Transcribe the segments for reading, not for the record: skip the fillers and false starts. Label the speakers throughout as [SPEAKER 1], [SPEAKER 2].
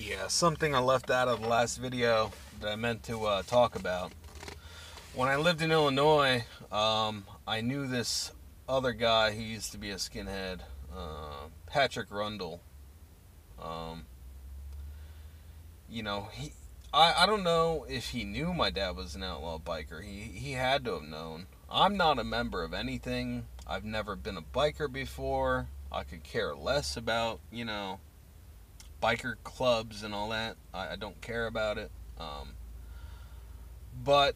[SPEAKER 1] Yeah, something I left out of the last video that I meant to talk about. When I lived in Illinois, I knew this other guy who used to be a skinhead, Patrick Rundle. Um, you know, I don't know if he knew my dad was an outlaw biker. He had to have known. I'm not a member of anything. I've never been a biker before. I could care less about, biker clubs and all that. I don't care about it. But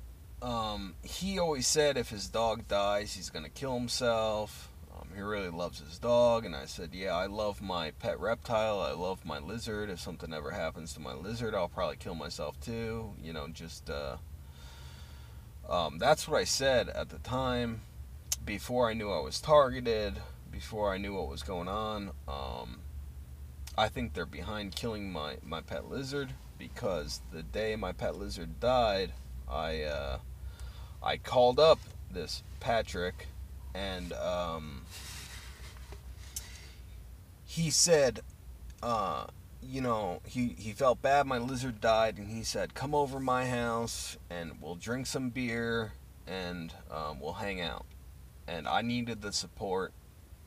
[SPEAKER 1] he always said if his dog dies, he's going to kill himself. He really loves his dog. And I said, yeah, I love my pet reptile. I love my lizard. If something ever happens to my lizard, I'll probably kill myself too. That's what I said at the time, before I knew I was targeted, before I knew what was going on. I think they're behind killing my pet lizard, because the day my pet lizard died, I called up this Patrick, and he said, he felt bad my lizard died, and he said, come over my house and we'll drink some beer and we'll hang out. And I needed the support.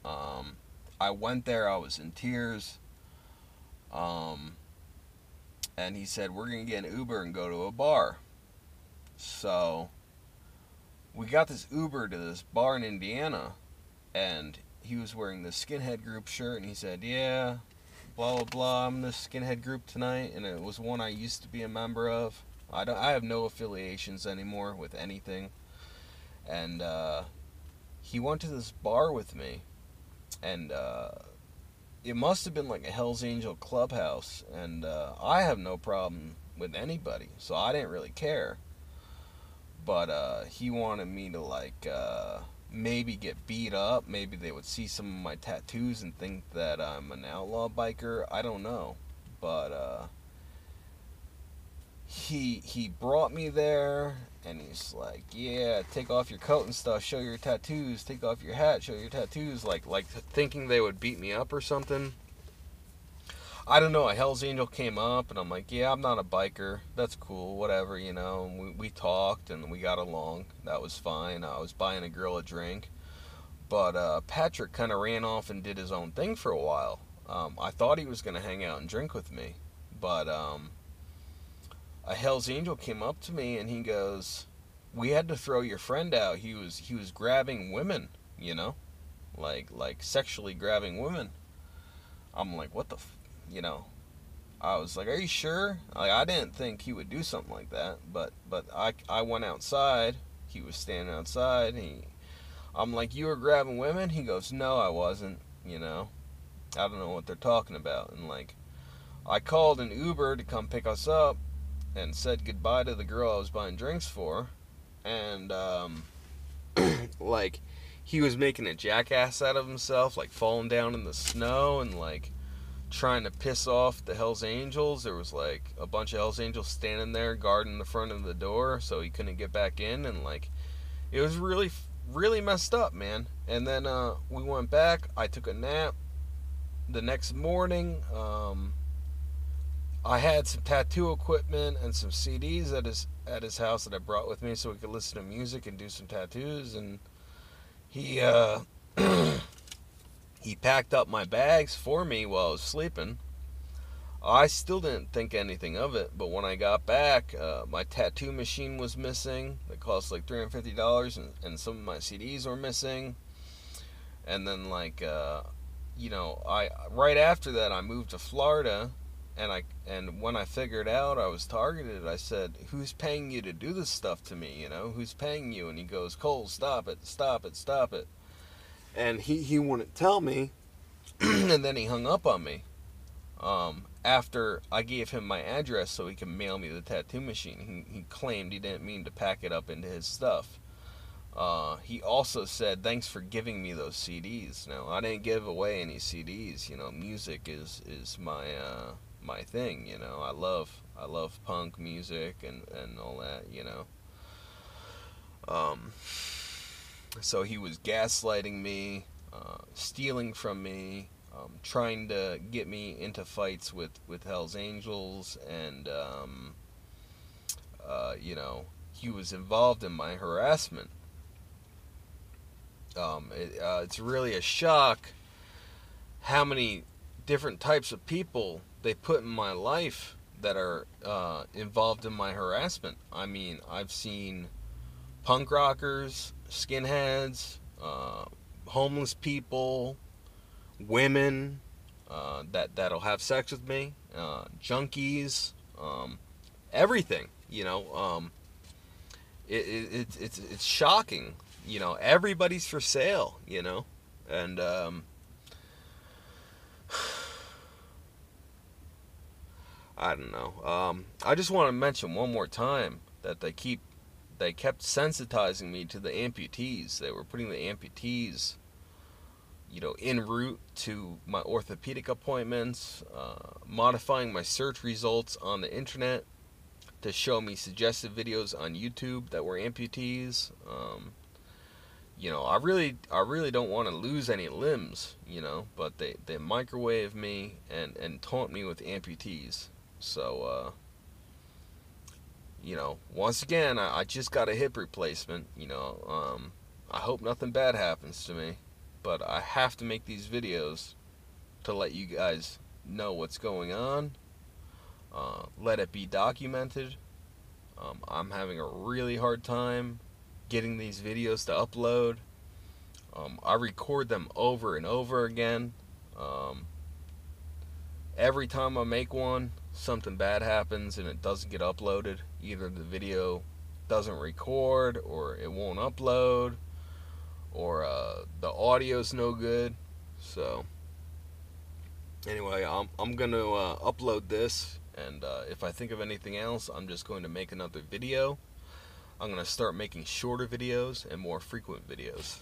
[SPEAKER 1] I went there, I was in tears. And he said, we're going to get an Uber and go to a bar. So we got this Uber to this bar in Indiana, and he was wearing this skinhead group shirt, and he said, yeah, blah, blah, blah, I'm this skinhead group tonight, and it was one I used to be a member of. I have no affiliations anymore with anything. And he went to this bar with me, and it must have been like a Hell's Angel clubhouse, and I have no problem with anybody, so I didn't really care. But he wanted me to maybe get beat up. Maybe they would see some of my tattoos and think that I'm an outlaw biker. I don't know. But he brought me there, and he's like, yeah, take off your coat and stuff, show your tattoos, take off your hat, show your tattoos, like thinking they would beat me up or something. I don't know, a Hell's Angel came up, and I'm like, yeah, I'm not a biker, that's cool, whatever, and we talked, and we got along, that was fine. I was buying a girl a drink, but Patrick kind of ran off and did his own thing for a while. I thought he was going to hang out and drink with me, but a Hell's Angel came up to me, and he goes, we had to throw your friend out. He was grabbing women, like sexually grabbing women. I'm like, what the I was like, are you sure? I didn't think he would do something like that, but I went outside. He was standing outside. I'm like, you were grabbing women? He goes, no, I wasn't. I don't know what they're talking about. And I called an Uber to come pick us up, and said goodbye to the girl I was buying drinks for, and he was making a jackass out of himself, falling down in the snow and trying to piss off the Hells Angels. There was a bunch of Hells Angels standing there guarding the front of the door, so he couldn't get back in, and it was really, really messed up, man. And then we went back. I took a nap. The next morning, I had some tattoo equipment and some CDs at his house that I brought with me so we could listen to music and do some tattoos. And he he packed up my bags for me while I was sleeping. I still didn't think anything of it, but when I got back, my tattoo machine was missing. It cost $350, and some of my CDs were missing. And then I right after that, I moved to Florida. And when I figured out I was targeted, I said, who's paying you to do this stuff to me? Who's paying you? And he goes, Cole, stop it, stop it, stop it. And he wouldn't tell me. And then he hung up on me. After I gave him my address so he could mail me the tattoo machine, he claimed he didn't mean to pack it up into his stuff. He also said, thanks for giving me those CDs. Now, I didn't give away any CDs. Music is my thing. I love punk music and all that. So he was gaslighting me, stealing from me, trying to get me into fights with Hell's Angels, and he was involved in my harassment. It's really a shock how many different types of people they put in my life that are involved in my harassment. I mean, I've seen punk rockers, skinheads, homeless people, women that'll have sex with me, junkies, everything. It's shocking. Everybody's for sale. And I don't know. I just want to mention one more time that they kept sensitizing me to the amputees. They were putting the amputees, en route to my orthopedic appointments, modifying my search results on the internet to show me suggested videos on YouTube that were amputees. I really don't want to lose any limbs, but they microwave me and taunt me with amputees. So, once again, I just got a hip replacement. I hope nothing bad happens to me, but I have to make these videos to let you guys know what's going on. Let it be documented. I'm having a really hard time getting these videos to upload. I record them over and over again. Every time I make one, something bad happens and it doesn't get uploaded. Either the video doesn't record, or it won't upload, or the audio's no good. So anyway, I'm gonna upload this, and if I think of anything else, I'm just going to make another video. I'm gonna start making shorter videos and more frequent videos.